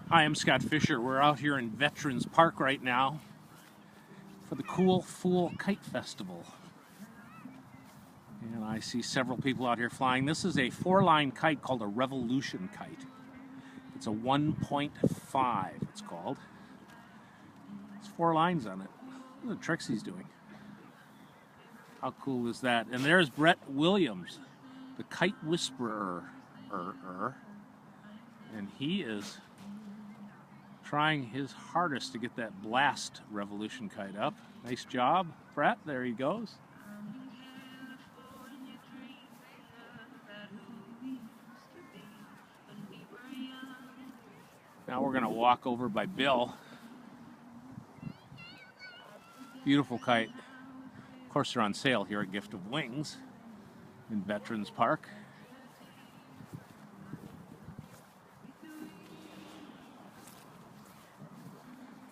Hi, I'm Scott Fisher. We're out here in Veterans Park right now for the Cool Fool Kite Festival. And I see several people out here flying. This is a 4-line kite called a Revolution kite. It's a 1.5, it's called. It's 4 lines on it. Look at the tricks he's doing. How cool is that? And there's Brett Williams, the Kite Whisperer. And he is trying his hardest to get that Blast Revolution kite up. Nice job, Brett. There he goes. Now we're going to walk over by Bill. Beautiful kite. Of course, they're on sale here at Gift of Wings in Veterans Park.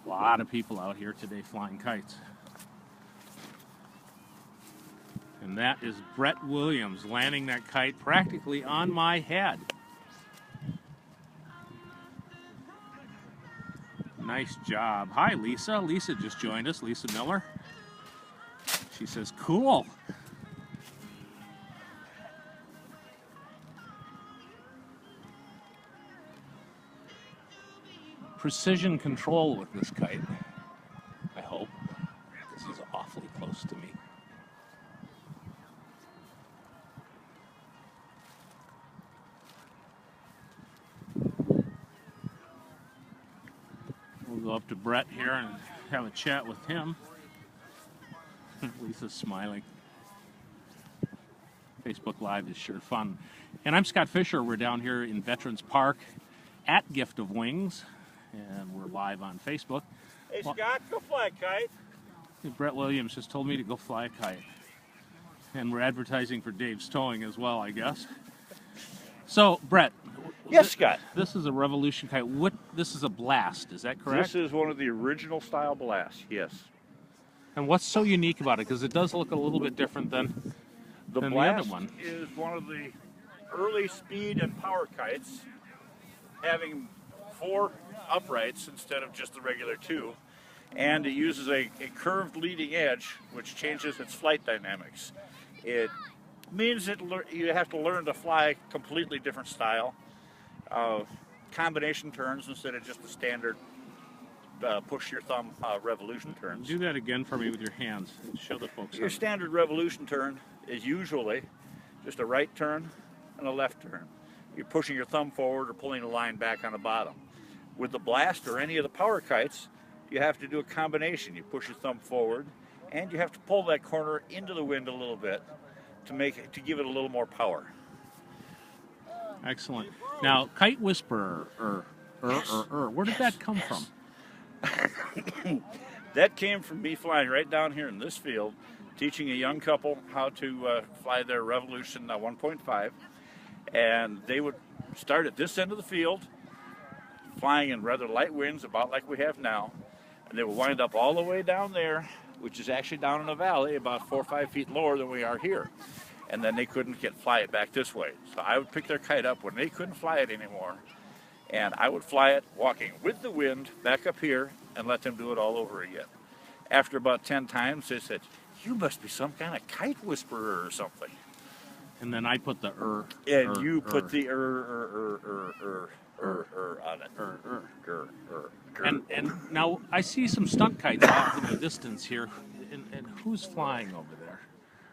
A lot of people out here today flying kites. And that is Brett Williams landing that kite practically on my head. Nice job. Hi, Lisa. Lisa just joined us, Lisa Miller. She says, cool. Precision control with this kite, I hope. This is awfully close to me. We'll go up to Brett here and have a chat with him. Lisa's smiling. Facebook Live is sure fun. And I'm Scott Fisher. We're down here in Veterans Park at Gift of Wings. And we're live on Facebook. Hey, Scott, go fly a kite. Brett Williams just told me to go fly a kite. And we're advertising for Dave's Towing as well, I guess. So, Brett. Yes, Scott. This is a Revolution kite. This is a Blast, is that correct? This is one of the original style blasts, yes. And what's so unique about it? Because it does look a little bit different than the other one. Is one of the early speed and power kites, having 4 uprights instead of just the regular 2, and it uses a curved leading edge, which changes its flight dynamics. It means that you have to learn to fly a completely different style, combination turns instead of just the standard push your thumb revolution turns. Do that again for me with your hands. Show the folks. Your standard revolution turn is usually just a right turn and a left turn. You're pushing your thumb forward or pulling the line back on the bottom. With the Blast or any of the power kites, you have to do a combination. You push your thumb forward, and you have to pull that corner into the wind a little bit to give it a little more power. Excellent. Now, Kite Whisperer, where did that come from? That came from me flying right down here in this field, teaching a young couple how to fly their Revolution 1.5, and they would start at this end of the field, flying in rather light winds, about like we have now, and they would wind up all the way down there, which is actually down in a valley about 4 or 5 feet lower than we are here, and then they couldn't fly it back this way. So I would pick their kite up when they couldn't fly it anymore, and I would fly it walking with the wind back up here and let them do it all over again. After about 10 times, they said, "You must be some kind of kite whisperer or something." And then I put the And you put the on it. And now I see some stunt kites off in the distance here. And who's flying over there?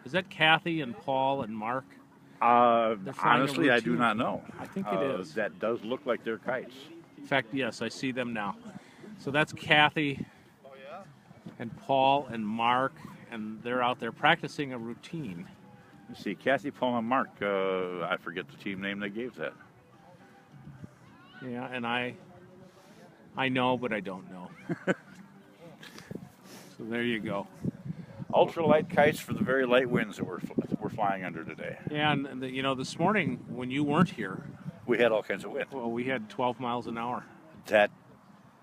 Is that Kathy and Paul and Mark? Honestly, I do not know. I think it is. That does look like their kites. In fact, yes, I see them now. So that's Kathy and Paul and Mark, and they're out there practicing a routine. Let's see, Kathy, Paul, and Mark. I forget the team name they gave that. Yeah, and I know, but I don't know. So there you go. Ultralight kites for the very light winds that we're flying under today. Yeah, and this morning when you weren't here, we had all kinds of wind. Well, we had 12 miles an hour. That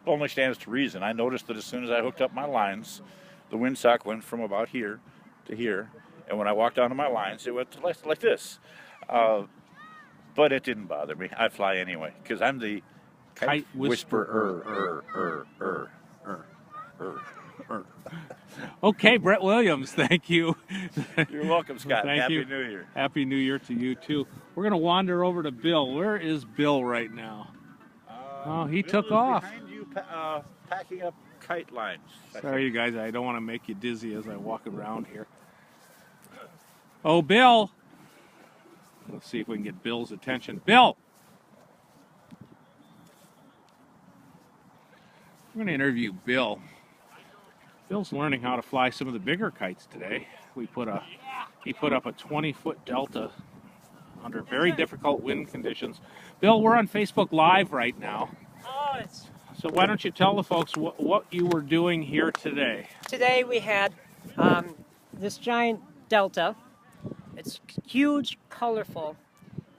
only stands to reason. I noticed that as soon as I hooked up my lines, the windsock went from about here to here, and when I walked onto my lines, it went like this. But it didn't bother me. I fly anyway, because I'm the Kite Whisperer. Okay, Brett Williams, thank you. You're welcome, Scott. Thank Happy you. New Year. Happy New Year to you, too. We're going to wander over to Bill. Where is Bill right now? Oh, he Bill took is off. behind you, packing up kite lines. Sorry, you guys. I don't want to make you dizzy as I walk around here. Oh, Bill. Let's see if we can get Bill's attention. Bill! We're going to interview Bill. Bill's learning how to fly some of the bigger kites today. He put up a 20-foot delta under very difficult wind conditions. Bill, we're on Facebook Live right now. So why don't you tell the folks what you were doing here today? Today we had this giant delta. It's huge, colorful,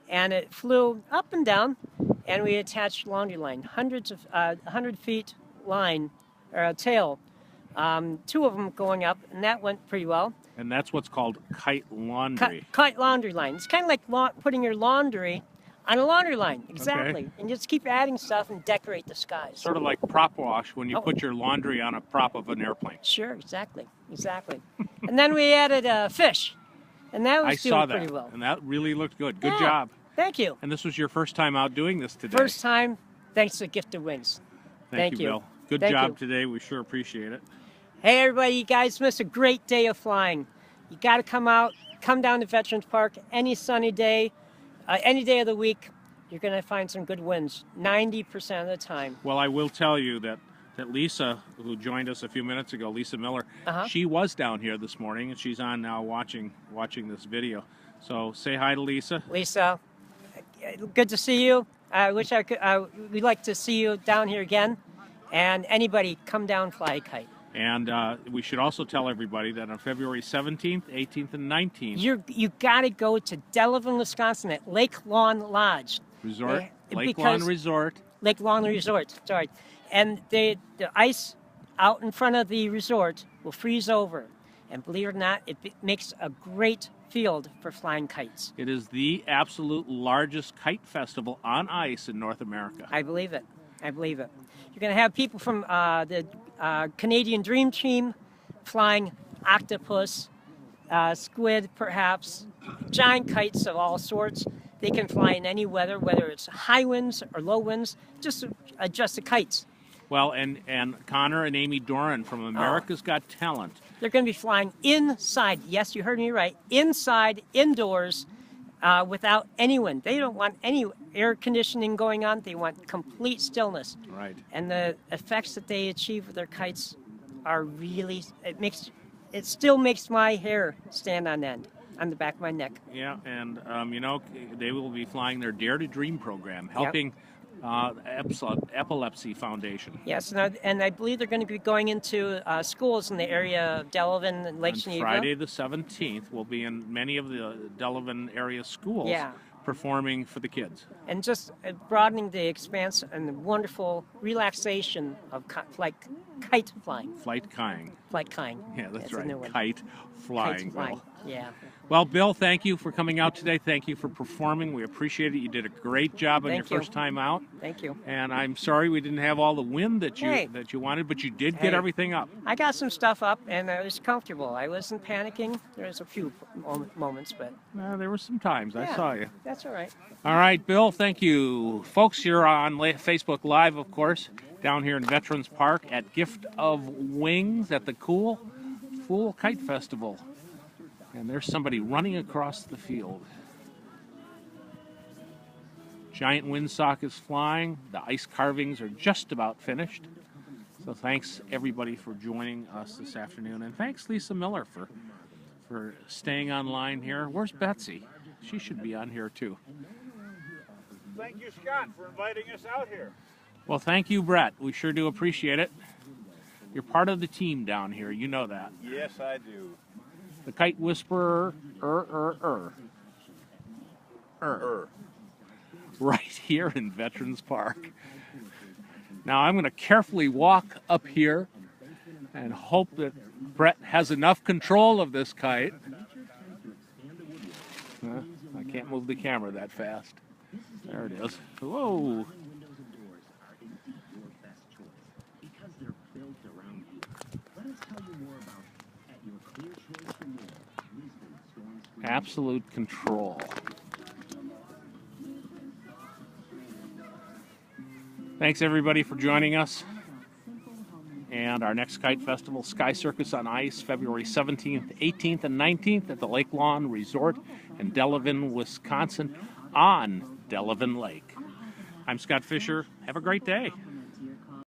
and it flew up and down, and we attached laundry line, 100 feet line, or tail, 2 of them going up, and that went pretty well. And that's what's called kite laundry. Kite laundry line. It's kind of like putting your laundry on a laundry line, exactly. Okay. And just keep adding stuff and decorate the skies. Sort of like prop wash when you put your laundry on a prop of an airplane. Sure, exactly. And then we added fish, and that was doing that, pretty well. and that really looked good. Good Yeah, job. Thank you. And this was your first time out doing this today. First time, thanks to Gift of Wings. Thank you, Bill. Good Thank job you. today. We sure appreciate it. Hey, everybody, you guys missed a great day of flying. You got to come out, come down to Veterans Park any sunny day, any day of the week. You're going to find some good winds 90% of the time. Well, I will tell you that Lisa, who joined us a few minutes ago, Lisa Miller, she was down here this morning, and she's on now watching this video. So say hi to Lisa. Lisa, good to see you. I wish I could. We'd like to see you down here again. And anybody, come down, fly a kite. And we should also tell everybody that on February 17th, 18th, and 19th, You got to go to Delavan, Wisconsin at Lake Lawn Lodge. Lake Lawn Resort. Lake Lawn Resort, sorry. And the ice out in front of the resort will freeze over. And believe it or not, it makes a great field for flying kites. It is the absolute largest kite festival on ice in North America. I believe it. You're going to have people from the Canadian Dream Team flying octopus, squid perhaps, giant kites of all sorts. They can fly in any weather, whether it's high winds or low winds, just adjust the kites. Well, and Connor and Amy Doran from America's Got Talent. They're going to be flying inside. Yes, you heard me right. Inside, indoors, without any wind. They don't want any air conditioning going on. They want complete stillness. Right. And the effects that they achieve with their kites are really, it still makes my hair stand on end on the back of my neck. Yeah, and they will be flying their Dare to Dream program, helping Epilepsy Foundation. Yes, and I believe they're going to be going into schools in the area of Delavan and Lake Geneva. Friday the 17th, we'll be in many of the Delavan area schools performing for the kids. And just broadening the expanse and the wonderful relaxation of kite flying. Flight kite. Yeah, that's right. Kite flying. Yeah. Well, Bill, thank you for coming out today. Thank you for performing. We appreciate it. You did a great job on your first time out. Thank you. And I'm sorry we didn't have all the wind that you wanted, but you did get everything up. I got some stuff up, and it was comfortable. I wasn't panicking. There was a few moments, but... there were some times. I saw you. That's all right. All right, Bill, thank you. Folks, you're on Facebook Live, of course, down here in Veterans Park at Gift of Wings at the Cool Fool Kite Festival. And there's somebody running across the field. Giant windsock is flying. The ice carvings are just about finished. So thanks, everybody, for joining us this afternoon. And thanks, Lisa Miller, for staying online here. Where's Betsy? She should be on here, too. Thank you, Scott, for inviting us out here. Well, thank you, Brett. We sure do appreciate it. You're part of the team down here. You know that. Yes, I do. The Kite Whisperer, right here in Veterans Park. Now I'm going to carefully walk up here and hope that Brett has enough control of this kite. I can't move the camera that fast. There it is. Whoa. Absolute control. Thanks everybody for joining us. And our next kite festival, Sky Circus on Ice, February 17th, 18th, and 19th at the Lake Lawn Resort in Delavan, Wisconsin on Delavan Lake. I'm Scott Fisher. Have a great day.